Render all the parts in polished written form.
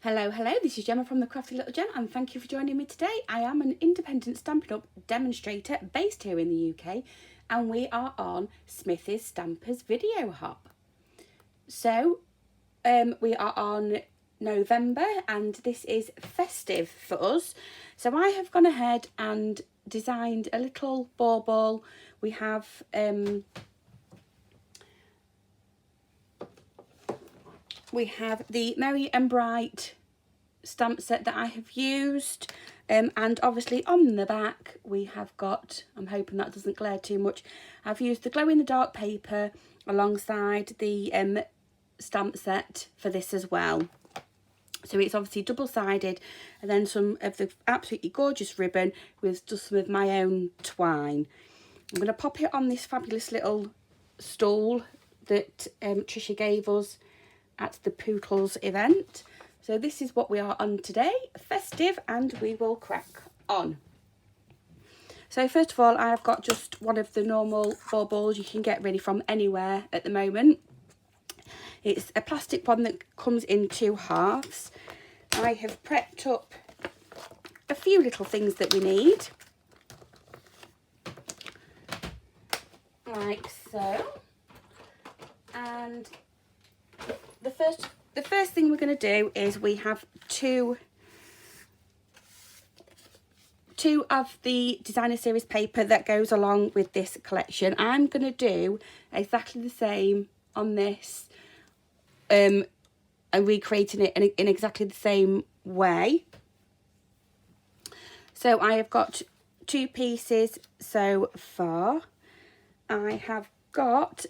Hello, this is Gemma from the Crafty Little Gem and thank you for joining me today. I am an independent Stampin' Up demonstrator based here in the UK and we are on Smithy's Stampers Video Hub. So we are on November and this is festive for us. So I have gone ahead and designed a little bauble. We have the Merry and Bright stamp set that I have used, and obviously on the back we have got, I'm hoping that doesn't glare too much, I've used the glow in the dark paper alongside the stamp set for this as well. So it's obviously double-sided, and then some of the absolutely gorgeous ribbon with just some of my own twine. I'm going to pop it on this fabulous little stool that Trisha gave us at the Poodles event. So this is what we are on today, festive, and we will crack on. So first of all, I've got just one of the normal baubles you can get really from anywhere at the moment. It's a plastic one that comes in two halves. I have prepped up a few little things that we need, like so. And the first thing we're going to do is we have two of the designer series paper that goes along with this collection. I'm going to do exactly the same on this and recreating it in exactly the same way. So I have got two pieces so far. I have got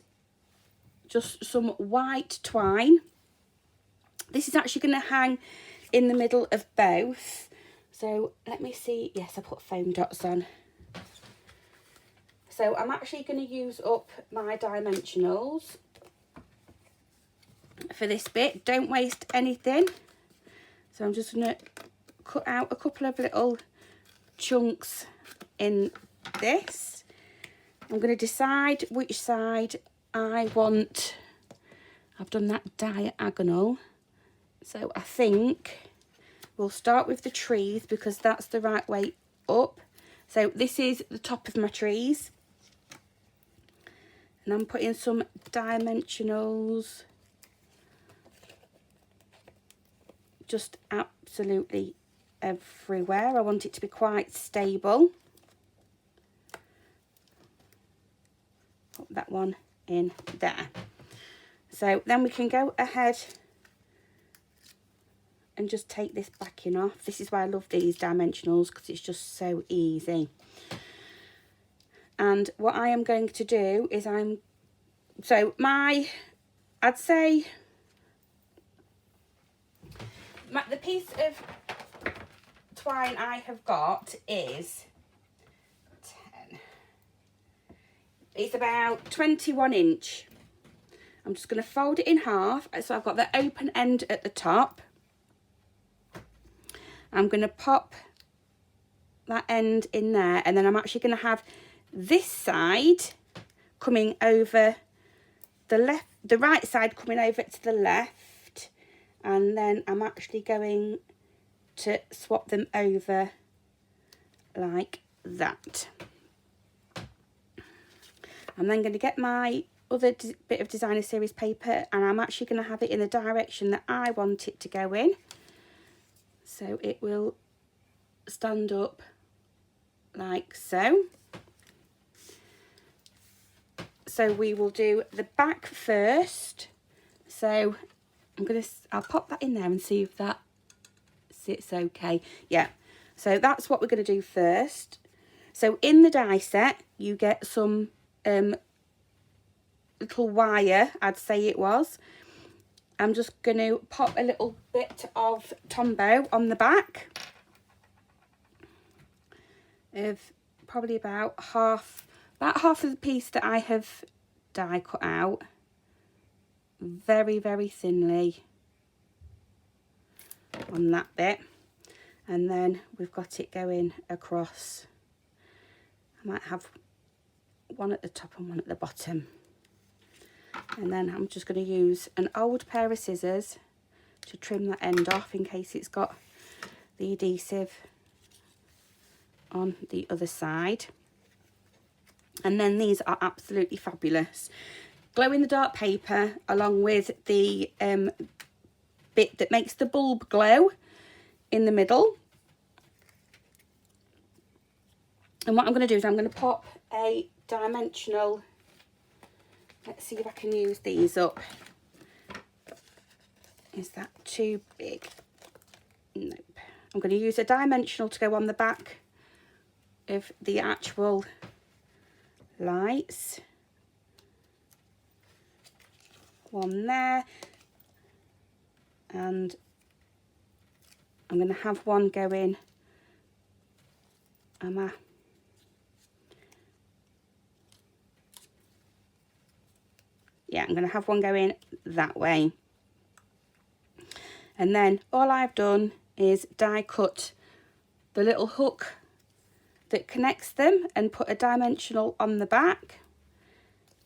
just some white twine. This is actually going to hang in the middle of both. So let me see. Yes, I put foam dots on. So I'm actually going to use up my dimensionals for this bit. Don't waste anything. So I'm just going to cut out a couple of little chunks in this. I'm going to decide which side I want. I've done that diagonal. So I think we'll start with the trees because that's the right way up. So this is the top of my trees. And I'm putting some dimensionals just absolutely everywhere. I want it to be quite stable. Put that one in there. So then we can go ahead and just take this backing off. This is why I love these dimensionals, because it's just so easy. And what I am going to do is I'd say the piece of twine I have got is 10. It's about 21 inch. I'm just going to fold it in half. So I've got the open end at the top. I'm going to pop that end in there, and then I'm actually going to have this side coming over the right side coming over to the left, and then I'm actually going to swap them over like that. I'm then going to get my other bit of designer series paper, and I'm actually going to have it in the direction that I want it to go in. So it will stand up like so. So we will do the back first. So I'll pop that in there and see if that sits okay. Yeah, so that's what we're going to do first. So in the die set, you get some little wire, I'd say it was. I'm just going to pop a little bit of Tombow on the back of probably about half of the piece that I have die cut out, very, very thinly on that bit. And then we've got it going across. I might have one at the top and one at the bottom. And then I'm just going to use an old pair of scissors to trim that end off in case it's got the adhesive on the other side. And then these are absolutely fabulous. Glow in the dark paper along with the bit that makes the bulb glow in the middle. And what I'm going to do is I'm going to pop a dimensional, let's see if I can use these up. Is that too big? Nope. I'm going to use a dimensional to go on the back of the actual lights. One there, and I'm going to have one going, yeah, I'm going to have one going that way. And then all I've done is die cut the little hook that connects them and put a dimensional on the back,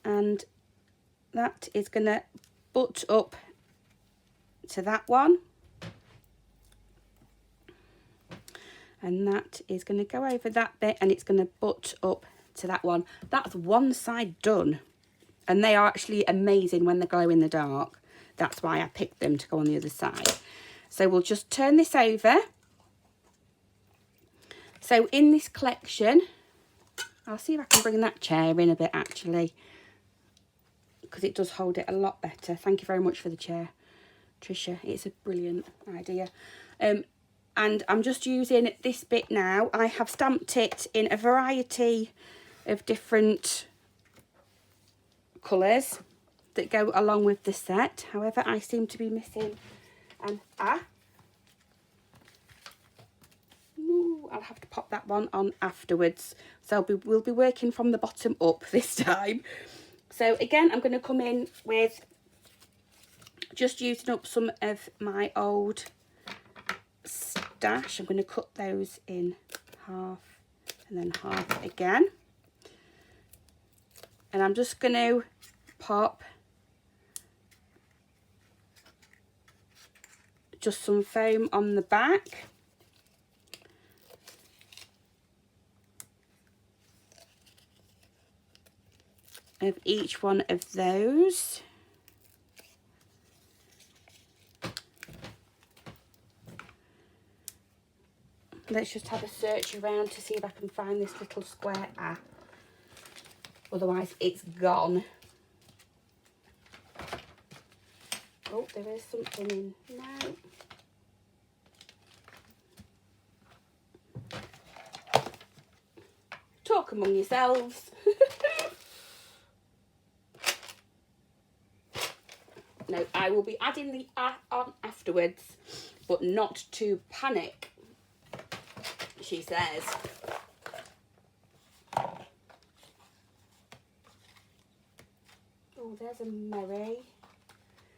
and that is going to butt up to that one, and that is going to go over that bit, and it's going to butt up to that one. That's one side done, and they are actually amazing when they glow in the dark. That's why I picked them to go on the other side. So we'll just turn this over. So in this collection, I'll see if I can bring that chair in a bit actually, because it does hold it a lot better. Thank you very much for the chair, Tricia. It's a brilliant idea. And I'm just using this bit now. I have stamped it in a variety of different colours that go along with the set. However, I seem to be missing an I'll have to pop that one on afterwards. So we'll be working from the bottom up this time. So again, I'm going to come in with just using up some of my old stash. I'm going to cut those in half and then half again. And I'm just going to pop just some foam on the back. Of each one of those. Let's just have a search around to see if I can find this little square. Otherwise it's gone. Oh, there is something in now. Talk among yourselves. No, I will be adding the on afterwards, but not to panic, she says. Oh, there's a Mary.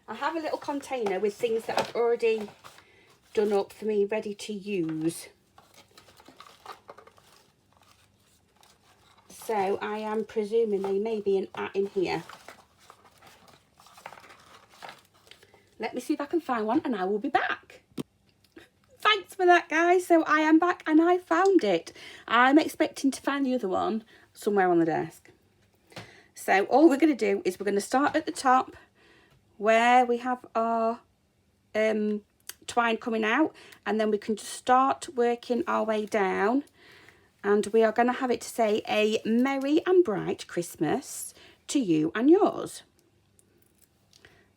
I have a little container with things that I've already done up for me, ready to use. So I am presuming there may be an in here. Let me see if I can find one and I will be back. Thanks for that, guys. So I am back and I found it. I'm expecting to find the other one somewhere on the desk. So all we're going to do is we're going to start at the top where we have our twine coming out, and then we can just start working our way down, and we are going to have it to say a merry and bright Christmas to you and yours.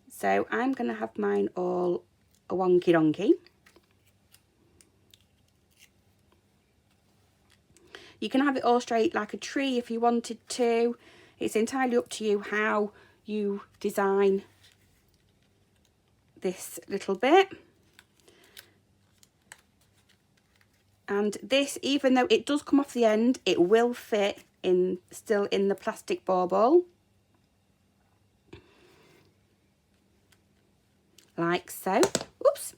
So I'm going to have mine all a wonky donkey. You can have it all straight like a tree if you wanted to. It's entirely up to you how you design this little bit. And this, even though it does come off the end, it will fit in still in the plastic bauble. Like so. Oops.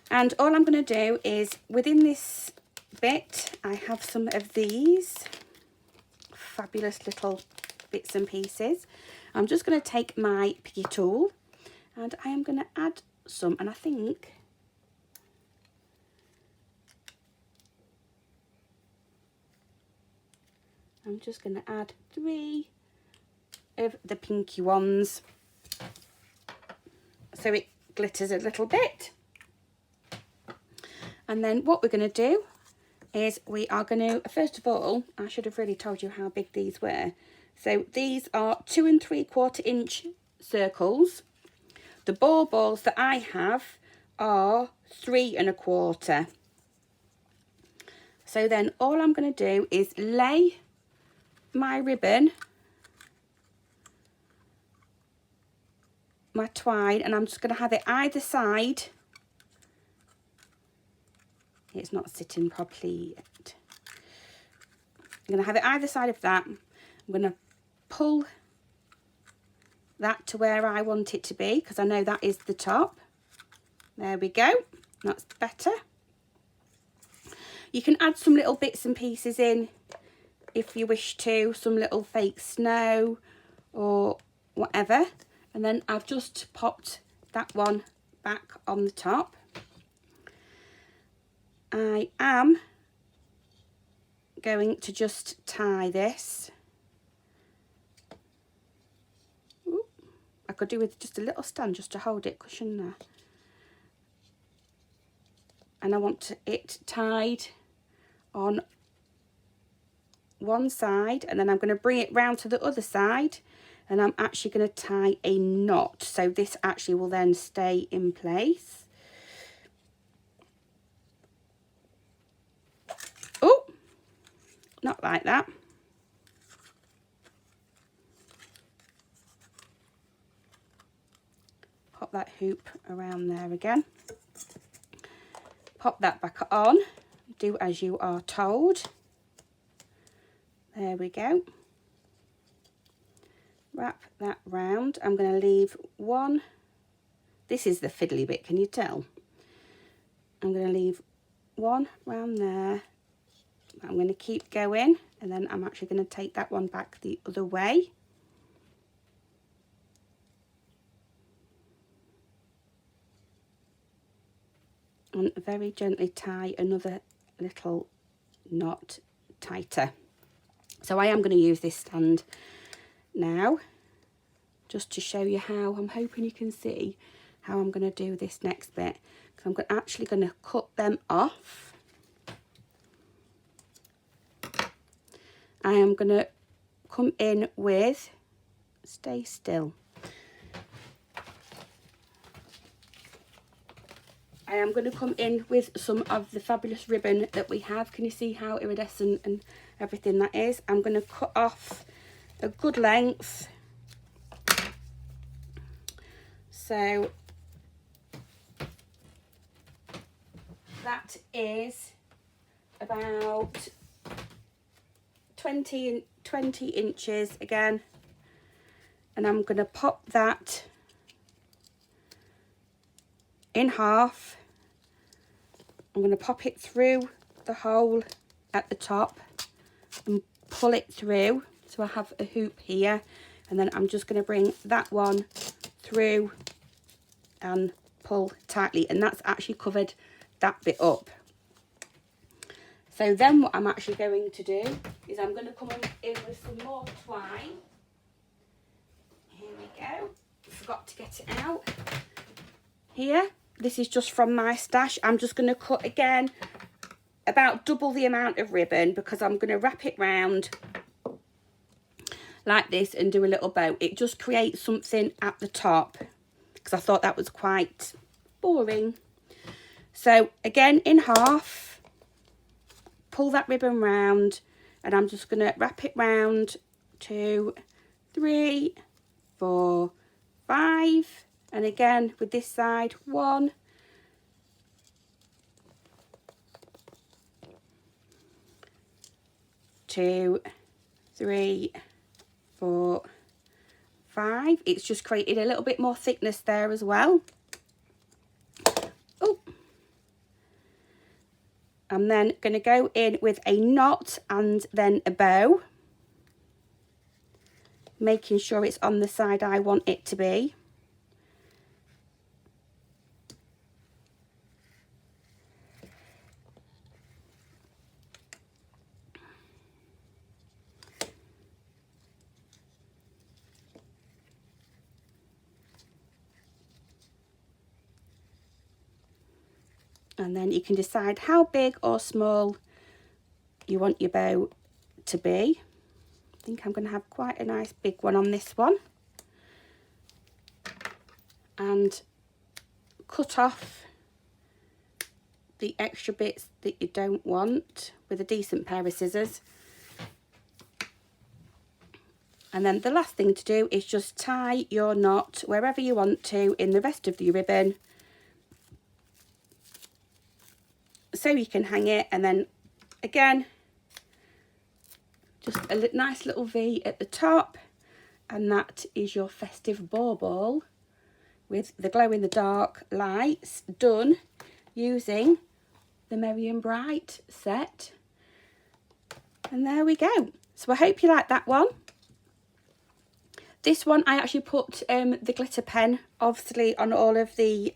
And all I'm going to do is, within this bit, I have some of these fabulous little bits and pieces. I'm just going to take my piggy tool And I am going to add some, and I think I'm just going to add 3 of the pinky ones so it glitters a little bit. And then what we're going to do is we are going to, first of all, I should have really told you how big these were. So these are 2 3/4 inch circles. The balls that I have are 3 1/4. So then all I'm going to do is lay my ribbon, my twine, and I'm just going to have it either side. It's not sitting properly yet. I'm going to have it either side of that. I'm going to pull that to where I want it to be, because I know that is the top. There we go. That's better. You can add some little bits and pieces in if you wish to, some little fake snow or whatever. And then I've just popped that one back on the top. I am going to just tie this. Ooh, I could do with just a little stand just to hold it, cushion there. And I want it tied on one side, and then I'm going to bring it round to the other side, and I'm actually going to tie a knot, so this actually will then stay in place. Oh, not like that. Pop that hoop around there again. Pop that back on. Do as you are told. There we go. Wrap that round. I'm going to leave one. This is the fiddly bit, can you tell? I'm going to leave one round there. I'm going to keep going, and then I'm actually going to take that one back the other way. And very gently tie another little knot tighter. So I am going to use this stand now, just to show you how. I'm hoping you can see how I'm going to do this next bit, because I'm actually going to cut them off. I am going to come in with, stay still. I am going to come in with some of the fabulous ribbon that we have. Can you see how iridescent and everything that is? I'm going to cut off a good length. So that is about 20 inches again. And I'm going to pop that in half. I'm going to pop it through the hole at the top and pull it through. So I have a hoop here, and then I'm just going to bring that one through and pull tightly, and that's actually covered that bit up. So then what I'm actually going to do is I'm going to come in with some more twine. Here we go. Forgot to get it out. Here, this is just from my stash. I'm just going to cut again about double the amount of ribbon, because I'm going to wrap it round like this and do a little bow. It just creates something at the top, because I thought that was quite boring. So again, in half, pull that ribbon round, and I'm just going to wrap it round 2, 3, 4, 5, and again with this side 1, 2, 3, 4, 5. It's just created a little bit more thickness there as well. Oh, I'm then going to go in with a knot and then a bow, making sure it's on the side I want it to be. And then you can decide how big or small you want your bow to be. I think I'm going to have quite a nice big one on this one. And cut off the extra bits that you don't want with a decent pair of scissors. And then the last thing to do is just tie your knot wherever you want to in the rest of the ribbon, so you can hang it. And then again, just a nice little V at the top, and that is your festive bauble with the glow in the dark lights, done using the Merry and Bright set. And there we go. So I hope you like that one. This one I actually put the glitter pen obviously on all of the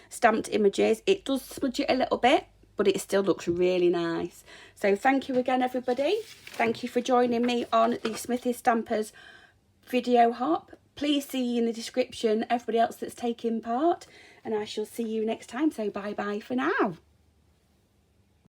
stamped images. It does smudge it a little bit, but it still looks really nice. So thank you again, everybody. Thank you for joining me on the Smithy Stampers video hop. Please see in the description everybody else that's taking part, and I shall see you next time. So bye bye for now.